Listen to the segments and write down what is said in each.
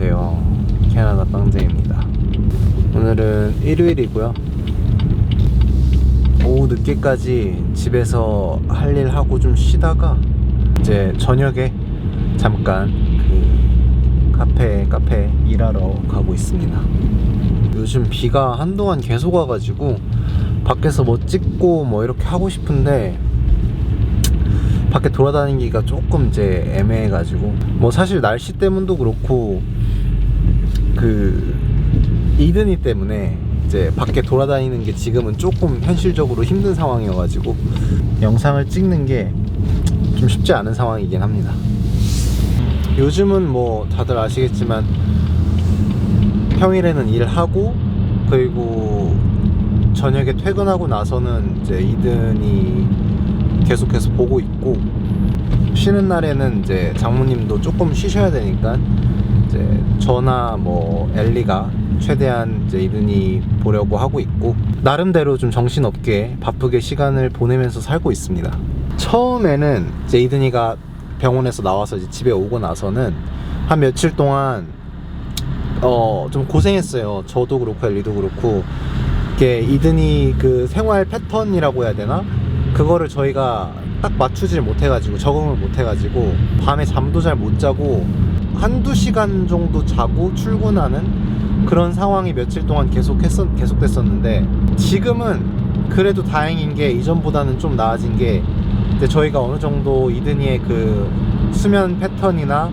안녕하세요, 캐나다 빵제입니다. 오늘은 일요일이고요. 오후 늦게까지 집에서 할 일 하고 좀 쉬다가 이제 저녁에 잠깐 그 카페 일하러 가고 있습니다. 요즘 비가 한동안 계속 와가지고 밖에서 뭐 찍고 뭐 이렇게 하고 싶은데 밖에 돌아다니기가 조금 이제 애매해가지고, 뭐 사실 날씨 때문도 그렇고 그 이든이 때문에 이제 밖에 돌아다니는 게 지금은 조금 현실적으로 힘든 상황이어가지고 영상을 찍는 게 좀 쉽지 않은 상황이긴 합니다. 요즘은 뭐 다들 아시겠지만 평일에는 일하고, 그리고 저녁에 퇴근하고 나서는 이제 이든이 계속해서 보고 있고, 쉬는 날에는 이제 장모님도 조금 쉬셔야 되니까 이제 저나 뭐 엘리가 최대한 이제 이든이 보려고 하고 있고, 나름대로 좀 정신없게 바쁘게 시간을 보내면서 살고 있습니다. 처음에는 이제 이든이가 병원에서 나와서 이제 집에 오고 나서는 한 며칠 동안 좀 고생했어요. 저도 그렇고 엘리도 그렇고. 이게 이든이 그 생활 패턴이라고 해야 되나? 그거를 저희가 딱 맞추질 못해가지고, 적응을 못해가지고 밤에 잠도 잘 못 자고 한두 시간 정도 자고 출근하는 그런 상황이 며칠 동안 계속됐었는데, 지금은 그래도 다행인 게 이전보다는 좀 나아진 게, 이제 저희가 어느 정도 이든이의 그 수면 패턴이나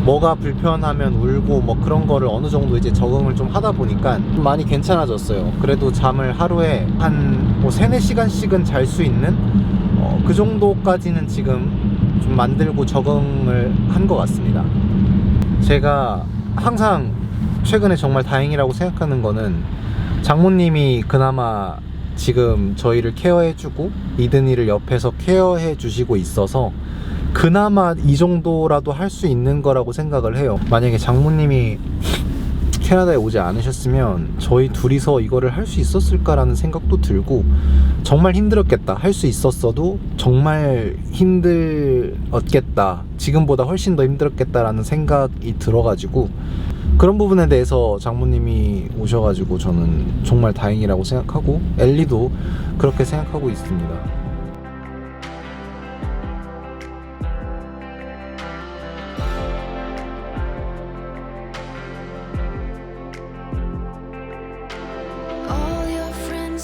뭐가 불편하면 울고 뭐 그런 거를 어느 정도 이제 적응을 좀 하다 보니까 좀 많이 괜찮아졌어요. 그래도 잠을 하루에 한 뭐 3-4시간씩은 잘 수 있는 그 정도까지는 지금 좀 만들고 적응을 한 것 같습니다. 제가 항상 최근에 정말 다행이라고 생각하는 거는, 장모님이 그나마 지금 저희를 케어해주고 이든이를 옆에서 케어해주시고 있어서 그나마 이 정도라도 할 수 있는 거라고 생각을 해요. 만약에 장모님이 캐나다에 오지 않으셨으면 저희 둘이서 이거를 할 수 있었을까라는 생각도 들고, 정말 힘들었겠다, 할 수 있었어도 정말 힘들었겠다, 지금보다 훨씬 더 힘들었겠다라는 생각이 들어가지고, 그런 부분에 대해서 장모님이 오셔가지고 저는 정말 다행이라고 생각하고, 엘리도 그렇게 생각하고 있습니다.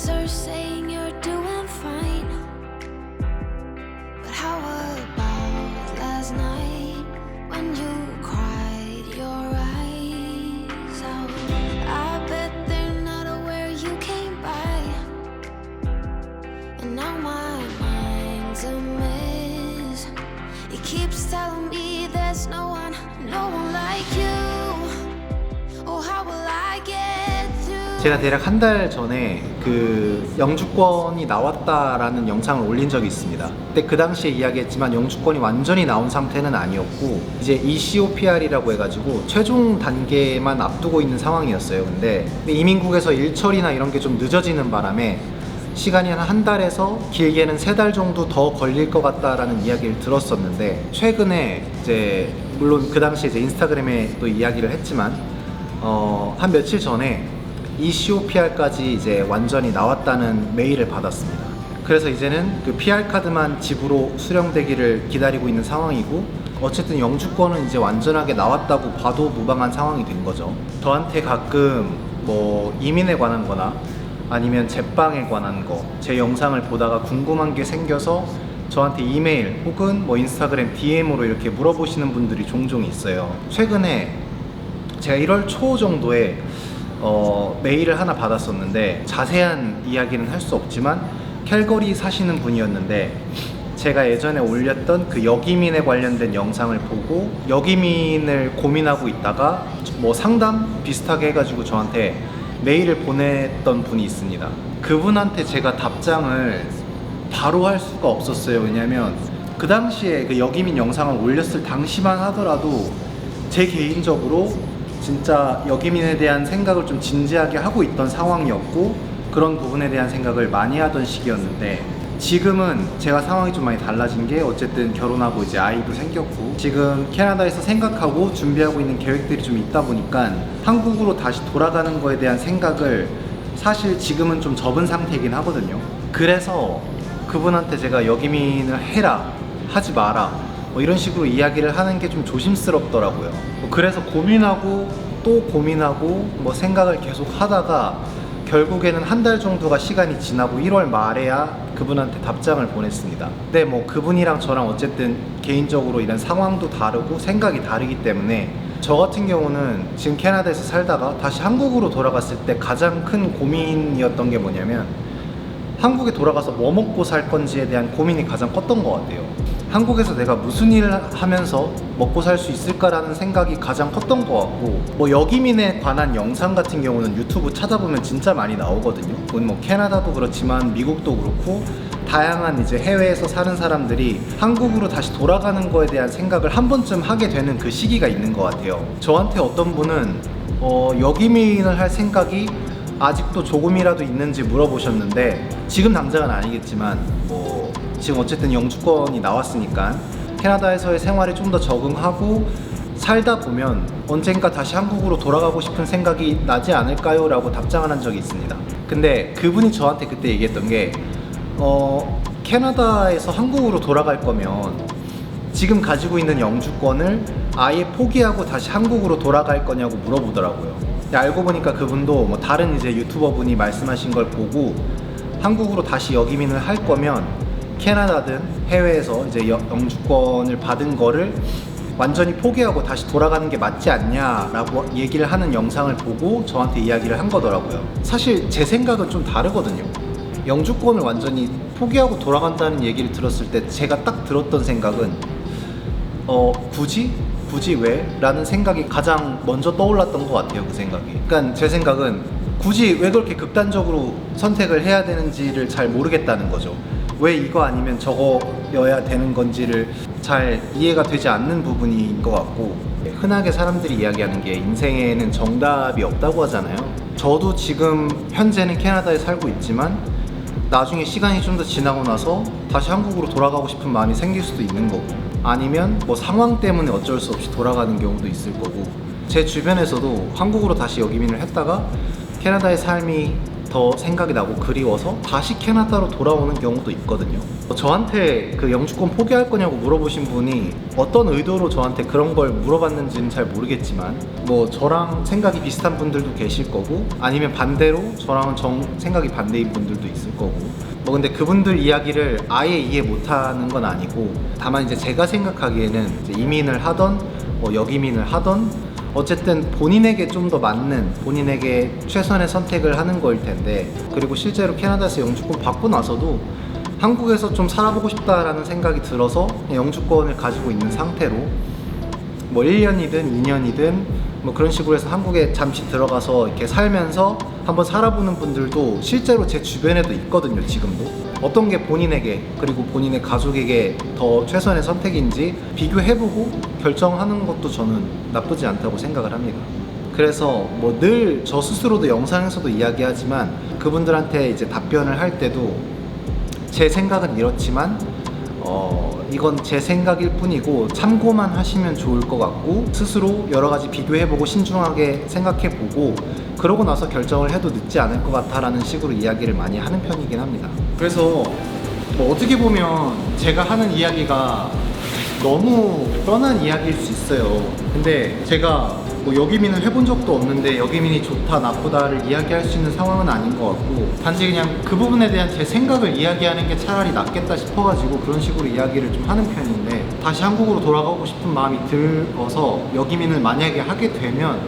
Are saying you're doing fine, but how about last night when you cried your eyes out? I bet they're not aware you came by, and now my mind's a mess. It keeps telling me there's no one like you. Oh, how will I get through? 제가 대략 한 달 전에 그 영주권이 나왔다라는 영상을 올린 적이 있습니다. 근데 그 당시에 이야기했지만 영주권이 완전히 나온 상태는 아니었고, 이제 ECOPR이라고 해가지고 최종 단계만 앞두고 있는 상황이었어요. 근데 이민국에서 일 처리나 이런 게 좀 늦어지는 바람에 시간이 한 달에서 길게는 3달 정도 더 걸릴 것 같다라는 이야기를 들었었는데, 최근에 이제 물론 그 당시에 이제 인스타그램에 또 이야기를 했지만 한 며칠 전에 ECOPR까지 이제 완전히 나왔다는 메일을 받았습니다. 그래서 이제는 그 PR 카드만 집으로 수령되기를 기다리고 있는 상황이고, 어쨌든 영주권은 이제 완전하게 나왔다고 봐도 무방한 상황이 된 거죠. 저한테 가끔 뭐 이민에 관한 거나 아니면 제빵에 관한 거, 제 영상을 보다가 궁금한 게 생겨서 저한테 이메일 혹은 뭐 인스타그램 DM으로 이렇게 물어보시는 분들이 종종 있어요. 최근에 제가 1월 초 정도에 메일을 하나 받았었는데, 자세한 이야기는 할 수 없지만 캘거리 사시는 분이었는데, 제가 예전에 올렸던 그 역이민에 관련된 영상을 보고 역이민을 고민하고 있다가 뭐 상담 비슷하게 해가지고 저한테 메일을 보냈던 분이 있습니다. 그분한테 제가 답장을 바로 할 수가 없었어요. 왜냐면 그 당시에 그 역이민 영상을 올렸을 당시만 하더라도 제 개인적으로 진짜 역이민에 대한 생각을 좀 진지하게 하고 있던 상황이었고, 그런 부분에 대한 생각을 많이 하던 시기였는데, 지금은 제가 상황이 좀 많이 달라진 게 어쨌든 결혼하고 이제 아이도 생겼고 지금 캐나다에서 생각하고 준비하고 있는 계획들이 좀 있다 보니까 한국으로 다시 돌아가는 거에 대한 생각을 사실 지금은 좀 접은 상태이긴 하거든요. 그래서 그분한테 제가 여기민을 해라, 하지 마라 뭐 이런 식으로 이야기를 하는 게 좀 조심스럽더라고요. 그래서 고민하고 또 고민하고 뭐 생각을 계속 하다가 결국에는 한 달 정도가 시간이 지나고 1월 말에야 그분한테 답장을 보냈습니다. 근데 뭐 그분이랑 저랑 어쨌든 개인적으로 이런 상황도 다르고 생각이 다르기 때문에 저 같은 경우는 지금 캐나다에서 살다가 다시 한국으로 돌아갔을 때 가장 큰 고민이었던 게 뭐냐면 한국에 돌아가서 뭐 먹고 살 건지에 대한 고민이 가장 컸던 것 같아요. 한국에서 내가 무슨 일을 하면서 먹고 살 수 있을까라는 생각이 가장 컸던 것 같고 뭐 여기민에 관한 영상 같은 경우는 유튜브 찾아보면 진짜 많이 나오거든요. 뭐 캐나다도 그렇지만 미국도 그렇고 다양한 이제 해외에서 사는 사람들이 한국으로 다시 돌아가는 거에 대한 생각을 한 번쯤 하게 되는 그 시기가 있는 것 같아요. 저한테 어떤 분은 여기민을 할 생각이 아직도 조금이라도 있는지 물어보셨는데 지금 당장은 아니겠지만 뭐 지금 어쨌든 영주권이 나왔으니까 캐나다에서의 생활에 좀 더 적응하고 살다 보면 언젠가 다시 한국으로 돌아가고 싶은 생각이 나지 않을까요? 라고 답장을 한 적이 있습니다. 근데 그분이 저한테 그때 얘기했던 게 캐나다에서 한국으로 돌아갈 거면 지금 가지고 있는 영주권을 아예 포기하고 다시 한국으로 돌아갈 거냐고 물어보더라고요. 알고 보니까 그분도 뭐 다른 이제 유튜버 분이 말씀하신 걸 보고 한국으로 다시 여기민을 할 거면 캐나다든 해외에서 이제 영주권을 받은 거를 완전히 포기하고 다시 돌아가는 게 맞지 않냐라고 얘기를 하는 영상을 보고 저한테 이야기를 한 거더라고요. 사실 제 생각은 좀 다르거든요. 영주권을 완전히 포기하고 돌아간다는 얘기를 들었을 때 제가 딱 들었던 생각은 굳이 왜? 라는 생각이 가장 먼저 떠올랐던 것 같아요. 그 생각이. 그러니까 제 생각은 굳이 왜 그렇게 극단적으로 선택을 해야 되는지를 잘 모르겠다는 거죠. 왜 이거 아니면 저거여야 되는 건지를 잘 이해가 되지 않는 부분인 것 같고 흔하게 사람들이 이야기하는 게 인생에는 정답이 없다고 하잖아요. 저도 지금 현재는 캐나다에 살고 있지만 나중에 시간이 좀 더 지나고 나서 다시 한국으로 돌아가고 싶은 마음이 생길 수도 있는 거고 아니면 뭐 상황 때문에 어쩔 수 없이 돌아가는 경우도 있을 거고 제 주변에서도 한국으로 다시 여기민을 했다가 캐나다의 삶이 더 생각이 나고 그리워서 다시 캐나다로 돌아오는 경우도 있거든요. 저한테 그 영주권 포기할 거냐고 물어보신 분이 어떤 의도로 저한테 그런 걸 물어봤는지는 잘 모르겠지만 뭐 저랑 생각이 비슷한 분들도 계실 거고 아니면 반대로 저랑은 생각이 반대인 분들도 있을 거고 뭐 근데 그분들 이야기를 아예 이해 못하는 건 아니고 다만 이제 제가 생각하기에는 이제 이민을 하던 뭐 여기민을 하던 어쨌든 본인에게 좀 더 맞는 본인에게 최선의 선택을 하는 거일 텐데 그리고 실제로 캐나다에서 영주권 받고 나서도 한국에서 좀 살아보고 싶다라는 생각이 들어서 영주권을 가지고 있는 상태로 뭐 1년이든 2년이든 뭐 그런 식으로 해서 한국에 잠시 들어가서 이렇게 살면서 한번 살아보는 분들도 실제로 제 주변에도 있거든요. 지금도 어떤 게 본인에게 그리고 본인의 가족에게 더 최선의 선택인지 비교해보고 결정하는 것도 저는 나쁘지 않다고 생각을 합니다. 그래서 뭐 늘 저 스스로도 영상에서도 이야기하지만 그분들한테 이제 답변을 할 때도 제 생각은 이렇지만 이건 제 생각일 뿐이고 참고만 하시면 좋을 것 같고 스스로 여러 가지 비교해보고 신중하게 생각해보고 그러고 나서 결정을 해도 늦지 않을 것 같다라는 식으로 이야기를 많이 하는 편이긴 합니다. 그래서 뭐 어떻게 보면 제가 하는 이야기가 너무 뻔한 이야기일 수 있어요. 근데 제가 뭐 여기민을 해본 적도 없는데 여기민이 좋다 나쁘다를 이야기할 수 있는 상황은 아닌 것 같고 단지 그냥 그 부분에 대한 제 생각을 이야기하는 게 차라리 낫겠다 싶어가지고 그런 식으로 이야기를 좀 하는 편인데 다시 한국으로 돌아가고 싶은 마음이 들어서 여기민을 만약에 하게 되면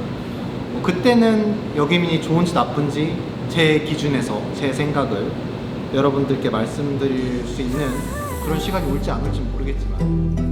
뭐 그때는 여기민이 좋은지 나쁜지 제 기준에서 제 생각을 여러분들께 말씀드릴 수 있는 그런 시간이 올지 안 올지 모르겠지만